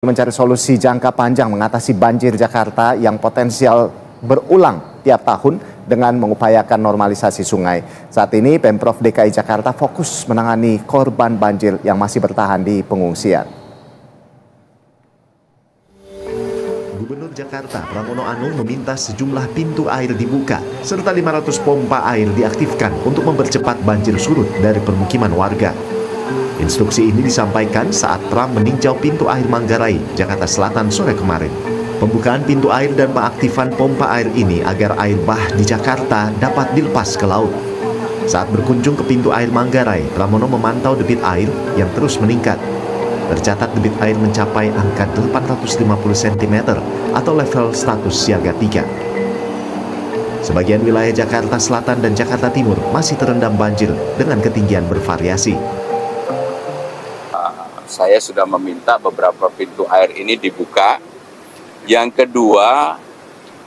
Mencari solusi jangka panjang mengatasi banjir Jakarta yang potensial berulang tiap tahun dengan mengupayakan normalisasi sungai. Saat ini Pemprov DKI Jakarta fokus menangani korban banjir yang masih bertahan di pengungsian. Gubernur Jakarta Pramono Anung meminta sejumlah pintu air dibuka serta 500 pompa air diaktifkan untuk mempercepat banjir surut dari permukiman warga. Instruksi ini disampaikan saat Pram meninjau pintu air Manggarai, Jakarta Selatan sore kemarin. Pembukaan pintu air dan pengaktifan pompa air ini agar air bah di Jakarta dapat dilepas ke laut. Saat berkunjung ke pintu air Manggarai, Pramono memantau debit air yang terus meningkat. Tercatat debit air mencapai angka 850 cm atau level status siaga 3. Sebagian wilayah Jakarta Selatan dan Jakarta Timur masih terendam banjir dengan ketinggian bervariasi. Saya sudah meminta beberapa pintu air ini dibuka. Yang kedua,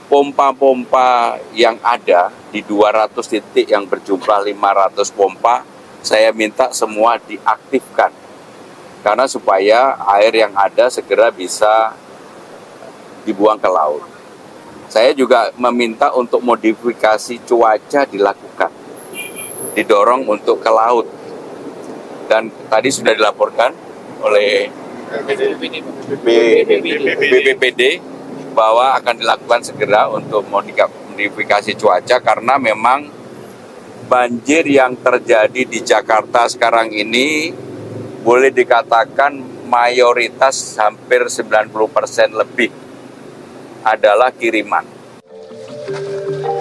pompa-pompa yang ada di 200 titik yang berjumlah 500 pompa, saya minta semua diaktifkan. Karena supaya air yang ada segera bisa dibuang ke laut. Saya juga meminta untuk modifikasi cuaca dilakukan. Didorong untuk ke laut. Dan tadi sudah dilaporkan oleh BPBD bahwa akan dilakukan segera untuk modifikasi cuaca karena memang banjir yang terjadi di Jakarta sekarang ini boleh dikatakan mayoritas hampir 90% lebih adalah kiriman.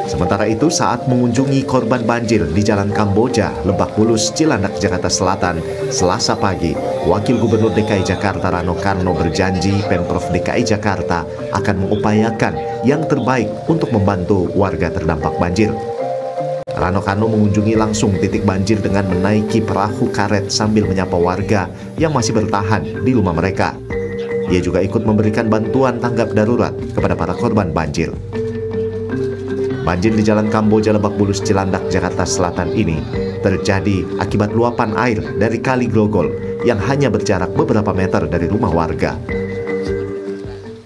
Sementara itu, saat mengunjungi korban banjir di Jalan Kamboja, Lebak Bulus, Cilandak, Jakarta Selatan, Selasa pagi, Wakil Gubernur DKI Jakarta Rano Karno berjanji Pemprov DKI Jakarta akan mengupayakan yang terbaik untuk membantu warga terdampak banjir. Rano Karno mengunjungi langsung titik banjir dengan menaiki perahu karet sambil menyapa warga yang masih bertahan di rumah mereka. Ia juga ikut memberikan bantuan tanggap darurat kepada para korban banjir. Banjir di Jalan Kamboja, Lebak Bulus, Cilandak, Jakarta Selatan ini terjadi akibat luapan air dari Kali Grogol yang hanya berjarak beberapa meter dari rumah warga.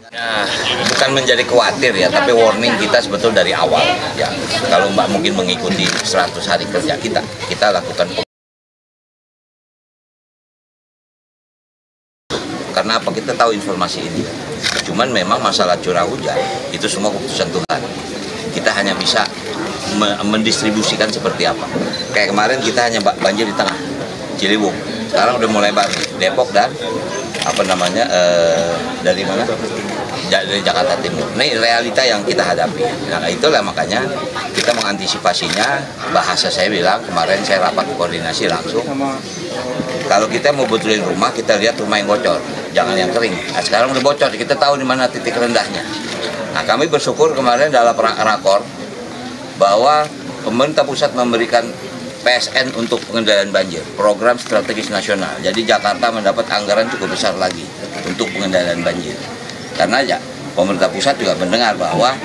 Nah, bukan menjadi khawatir ya, tapi warning kita sebetulnya dari awal. Ya, kalau Mbak mungkin mengikuti 100 hari kerja kita lakukan. Karena apa? Kita tahu informasi ini. Cuman memang masalah curah hujan itu semua keputusan Tuhan. Kita hanya bisa mendistribusikan seperti apa. Kayak kemarin kita hanya banjir di tengah Ciliwung. Sekarang udah mulai banjir Depok dan dari mana? Dari Jakarta Timur. Ini realita yang kita hadapi. Nah, itulah makanya kita mengantisipasinya. Bahasa saya bilang kemarin saya rapat koordinasi langsung. Kalau kita mau betulin rumah, kita lihat rumah yang bocor, jangan yang kering. Nah, sekarang udah bocor, kita tahu di mana titik rendahnya. Nah, kami bersyukur kemarin dalam rakor bahwa pemerintah pusat memberikan PSN untuk pengendalian banjir, program strategis nasional. Jadi Jakarta mendapat anggaran cukup besar lagi untuk pengendalian banjir. Karena ya pemerintah pusat juga mendengar bahwa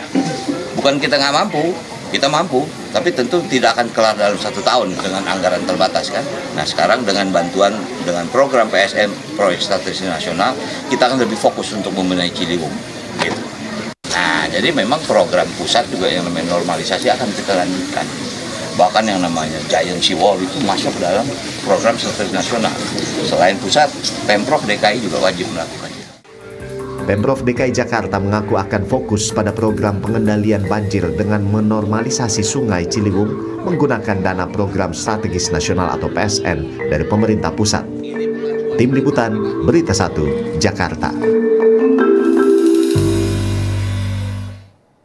bukan kita nggak mampu, kita mampu, tapi tentu tidak akan kelar dalam 1 tahun dengan anggaran terbatas kan. Nah, sekarang dengan bantuan dengan program PSN, proyek strategis nasional, kita akan lebih fokus untuk membenahi Ciliwung. Gitu. Nah, jadi memang program pusat juga yang namanya normalisasi akan kita lanjutkan. Bahkan yang namanya Giant Sea Wall itu masuk dalam program strategi nasional. Selain pusat, Pemprov DKI juga wajib melakukannya. Pemprov DKI Jakarta mengaku akan fokus pada program pengendalian banjir dengan menormalisasi sungai Ciliwung menggunakan dana program strategis nasional atau PSN dari pemerintah pusat. Tim Liputan, Berita 1, Jakarta.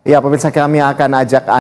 Ya, pemirsa, kami akan ajak